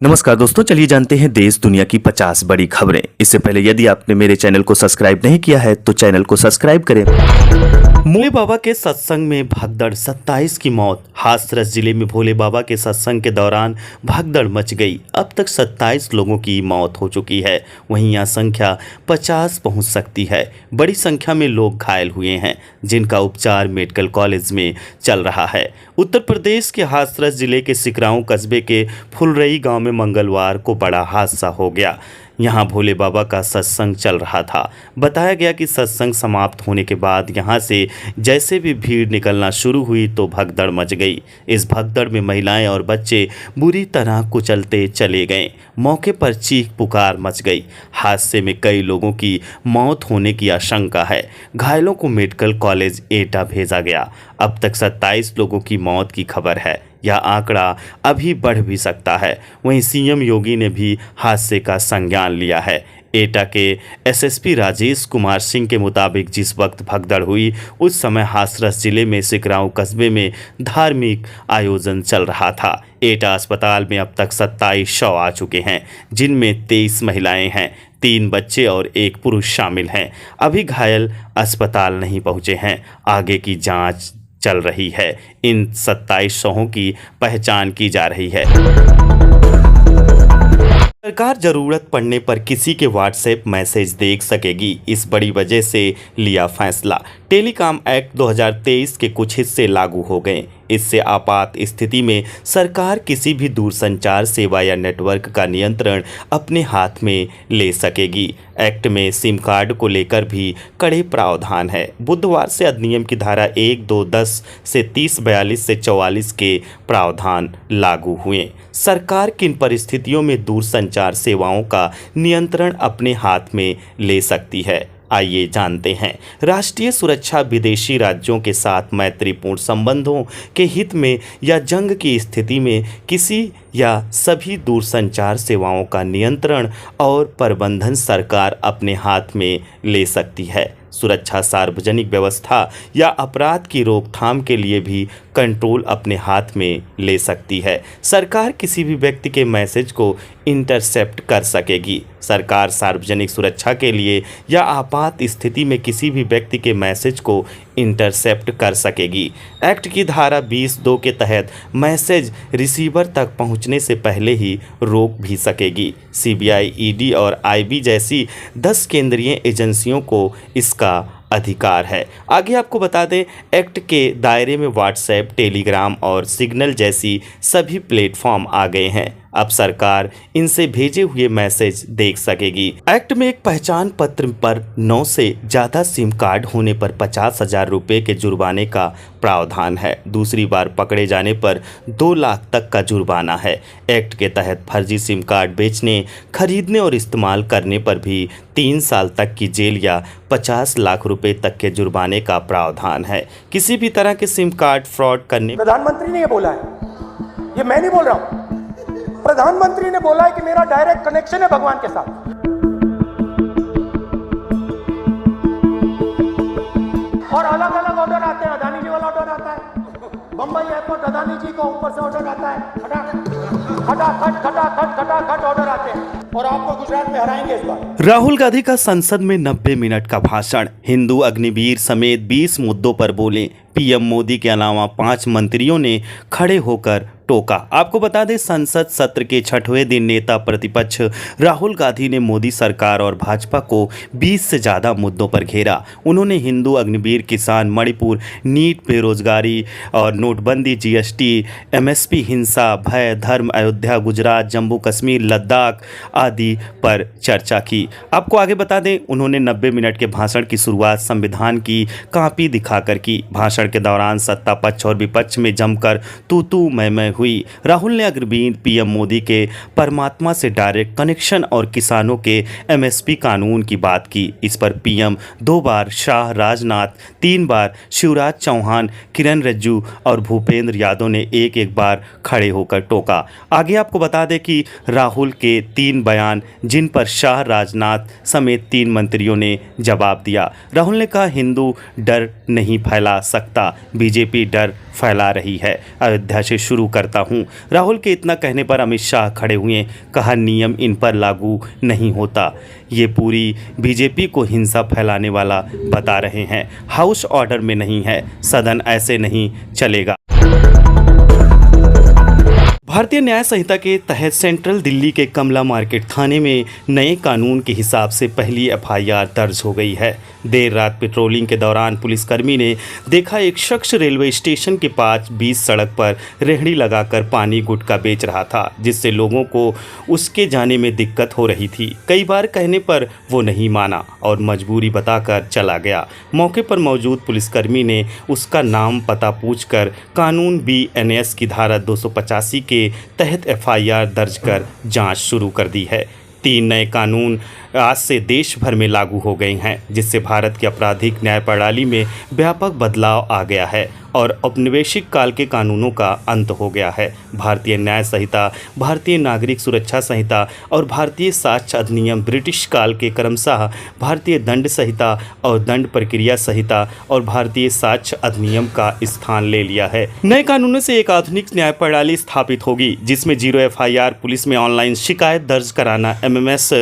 नमस्कार दोस्तों, चलिए जानते हैं देश दुनिया की 50 बड़ी खबरें। इससे पहले यदि आपने मेरे चैनल को सब्सक्राइब नहीं किया है तो चैनल को सब्सक्राइब करें। भोले बाबा के सत्संग में भगदड़, 27 की मौत। हाथरस जिले में भोले बाबा के सत्संग के दौरान भगदड़ मच गई। अब तक 27 लोगों की मौत हो चुकी है। वहीं यह संख्या 50 पहुंच सकती है। बड़ी संख्या में लोग घायल हुए हैं, जिनका उपचार मेडिकल कॉलेज में चल रहा है। उत्तर प्रदेश के हाथरस जिले के सिकराऊ कस्बे के फुलरई गांव में मंगलवार को बड़ा हादसा हो गया। यहां भोले बाबा का सत्संग चल रहा था। बताया गया कि सत्संग समाप्त होने के बाद यहां से जैसे भी भीड़ निकलना शुरू हुई तो भगदड़ मच गई। इस भगदड़ में महिलाएं और बच्चे बुरी तरह कुचलते चले गए। मौके पर चीख पुकार मच गई। हादसे में कई लोगों की मौत होने की आशंका है। घायलों को मेडिकल कॉलेज एटा भेजा गया। अब तक 27 लोगों की मौत की खबर है। यह आंकड़ा अभी बढ़ भी सकता है। वहीं सीएम योगी ने भी हादसे का संज्ञान लिया है। एटा के एसएसपी राजेश कुमार सिंह के मुताबिक जिस वक्त भगदड़ हुई उस समय हाथरस जिले में सिकराऊ कस्बे में धार्मिक आयोजन चल रहा था। एटा अस्पताल में अब तक 27 शव आ चुके हैं, जिनमें 23 महिलाएं हैं, 3 बच्चे और 1 पुरुष शामिल हैं। अभी घायल अस्पताल नहीं पहुंचे हैं। आगे की जांच चल रही है। इन 27 शवों की पहचान की जा रही है। सरकार जरूरत पड़ने पर किसी के व्हाट्सएप मैसेज देख सकेगी। इस बड़ी वजह से लिया फैसला। टेलीकॉम एक्ट 2023 के कुछ हिस्से लागू हो गए। इससे आपात स्थिति में सरकार किसी भी दूरसंचार सेवा या नेटवर्क का नियंत्रण अपने हाथ में ले सकेगी। एक्ट में सिम कार्ड को लेकर भी कड़े प्रावधान है। बुधवार से अधिनियम की धारा 1, 2, 10 से 30, 42 से 44 के प्रावधान लागू हुए। सरकार किन परिस्थितियों में दूरसंचार सेवाओं का नियंत्रण अपने हाथ में ले सकती है, आइए जानते हैं। राष्ट्रीय सुरक्षा, विदेशी राज्यों के साथ मैत्रीपूर्ण संबंधों के हित में या जंग की स्थिति में किसी या सभी दूरसंचार सेवाओं का नियंत्रण और प्रबंधन सरकार अपने हाथ में ले सकती है। सुरक्षा, सार्वजनिक व्यवस्था या अपराध की रोकथाम के लिए भी कंट्रोल अपने हाथ में ले सकती है। सरकार किसी भी व्यक्ति के मैसेज को इंटरसेप्ट कर सकेगी। सरकार सार्वजनिक सुरक्षा के लिए या आपात स्थिति में किसी भी व्यक्ति के मैसेज को इंटरसेप्ट कर सकेगी। एक्ट की धारा 20(2) के तहत मैसेज रिसीवर तक पहुंचने से पहले ही रोक भी सकेगी। सीबीआई, ईडी और आईबी जैसी 10 केंद्रीय एजेंसियों को इसका अधिकार है। आगे आपको बता दें, एक्ट के दायरे में व्हाट्सएप, टेलीग्राम और सिग्नल जैसी सभी प्लेटफॉर्म आ गए हैं। अब सरकार इनसे भेजे हुए मैसेज देख सकेगी। एक्ट में एक पहचान पत्र पर 9 से ज़्यादा सिम कार्ड होने पर 50,000 रुपये के जुर्माने का प्रावधान है। दूसरी बार पकड़े जाने पर 2 लाख तक का जुर्माना है। एक्ट के तहत फर्जी सिम कार्ड बेचने, खरीदने और इस्तेमाल करने पर भी 3 साल तक की जेल या 50 लाख रुपए तक के जुर्माने का प्रावधान है। किसी भी तरह के सिम कार्ड फ्रॉड करने, प्रधानमंत्री ने ये बोला है, ये मैं नहीं बोल रहा हूं। प्रधानमंत्री ने बोला है कि मेरा डायरेक्ट कनेक्शन है भगवान के साथ। और अलग अलग ऑर्डर आते हैं। अदानी जी वाला ऑर्डर आता है, बंबई एयरपोर्ट अदानी जी को ऊपर से ऑर्डर आता है, खटाखट ऑर्डर आते हैं और आपको गुजरात में हराएंगे इस बार। राहुल गांधी का संसद में 90 मिनट का भाषण। हिंदू अग्निवीर समेत 20 मुद्दों पर बोले। पीएम मोदी के अलावा 5 मंत्रियों ने खड़े होकर टोका। आपको बता दें, संसद सत्र के 6वें दिन नेता प्रतिपक्ष राहुल गांधी ने मोदी सरकार और भाजपा को 20 से ज़्यादा मुद्दों पर घेरा। उन्होंने हिंदू अग्निवीर, किसान, मणिपुर, नीट, बेरोजगारी और नोटबंदी, जीएसटी, एमएसपी, हिंसा, भय, धर्म, अयोध्या, गुजरात, जम्मू कश्मीर, लद्दाख आदि पर चर्चा की। आपको आगे बता दें, उन्होंने 90 मिनट के भाषण की शुरुआत संविधान की कॉपी दिखाकर की। भाषण के दौरान सत्ता पक्ष और विपक्ष में जमकर तू मैं हुई। राहुल ने अग्रवीर पीएम मोदी के परमात्मा से डायरेक्ट कनेक्शन और किसानों के एमएसपी कानून की बात की। इस पर पीएम 2 बार, शाह, राजनाथ 3 बार, शिवराज चौहान, किरण रिजिजू और भूपेंद्र यादव ने एक बार खड़े होकर टोका। आगे आपको बता दें कि राहुल के 3 बयान, जिन पर शाह, राजनाथ समेत 3 मंत्रियों ने जवाब दिया। राहुल ने कहा, हिंदू डर नहीं फैला सकते वार्ता बीजेपी डर फैला रही है। अयोध्या से शुरू करता हूं। राहुल के इतना कहने पर अमित शाह खड़े हुए, कहा नियम इन पर लागू नहीं होता। ये पूरी बीजेपी को हिंसा फैलाने वाला बता रहे हैं। हाउस ऑर्डर में नहीं है, सदन ऐसे नहीं चलेगा। भारतीय न्याय संहिता के तहत सेंट्रल दिल्ली के कमला मार्केट थाने में नए कानून के हिसाब से पहली एफआईआर दर्ज हो गई है। देर रात पेट्रोलिंग के दौरान पुलिसकर्मी ने देखा एक शख्स रेलवे स्टेशन के पास बीच सड़क पर रेहड़ी लगाकर पानी गुटखा बेच रहा था, जिससे लोगों को उसके जाने में दिक्कत हो रही थी। कई बार कहने पर वो नहीं माना और मजबूरी बताकर चला गया। मौके पर मौजूद पुलिसकर्मी ने उसका नाम पता पूछकर कानून बीएनएस की धारा 285 के तहत एफआईआर दर्ज कर जांच शुरू कर दी है। 3 नए कानून आज से देश भर में लागू हो गए हैं, जिससे भारत की आपराधिक न्याय प्रणाली में व्यापक बदलाव आ गया है और औपनिवेशिक काल के कानूनों का अंत हो गया है। भारतीय न्याय संहिता, भारतीय नागरिक सुरक्षा संहिता और भारतीय साक्ष्य अधिनियम ब्रिटिश काल के क्रमशः भारतीय दंड संहिता और दंड प्रक्रिया संहिता और भारतीय साक्ष्य अधिनियम का स्थान ले लिया है। नए कानूनों से एक आधुनिक न्याय प्रणाली स्थापित होगी, जिसमें 0 एफआईआर, पुलिस में ऑनलाइन शिकायत दर्ज कराना, एमएमएस